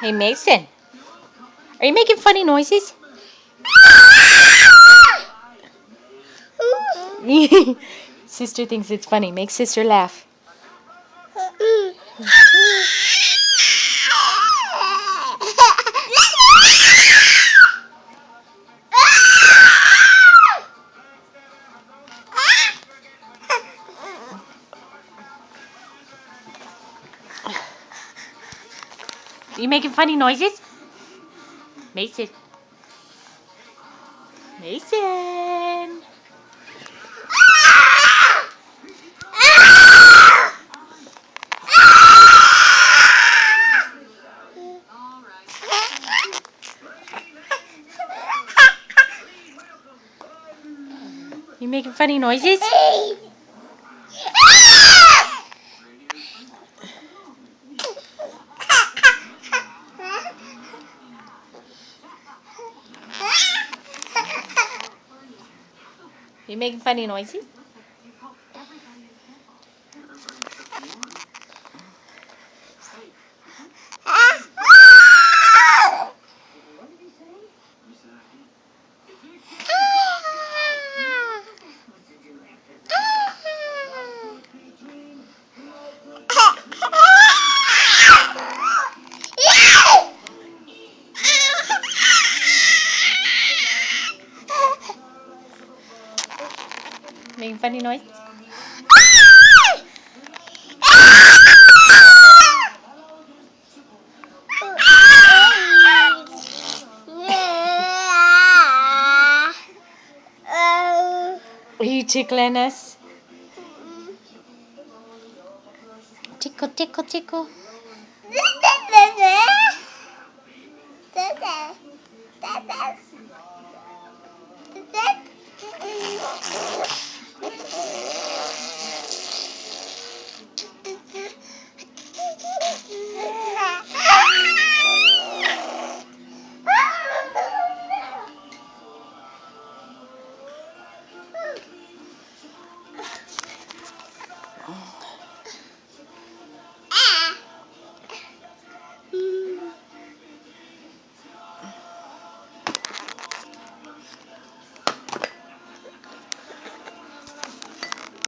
Hey, Mason, are you making funny noises? Sister thinks it's funny. Make sister laugh. Are you making funny noises? Mason. Mason. You making funny noises? You making funny noises? Making funny noise? Are you tickling us? Tickle, tickle, tickle.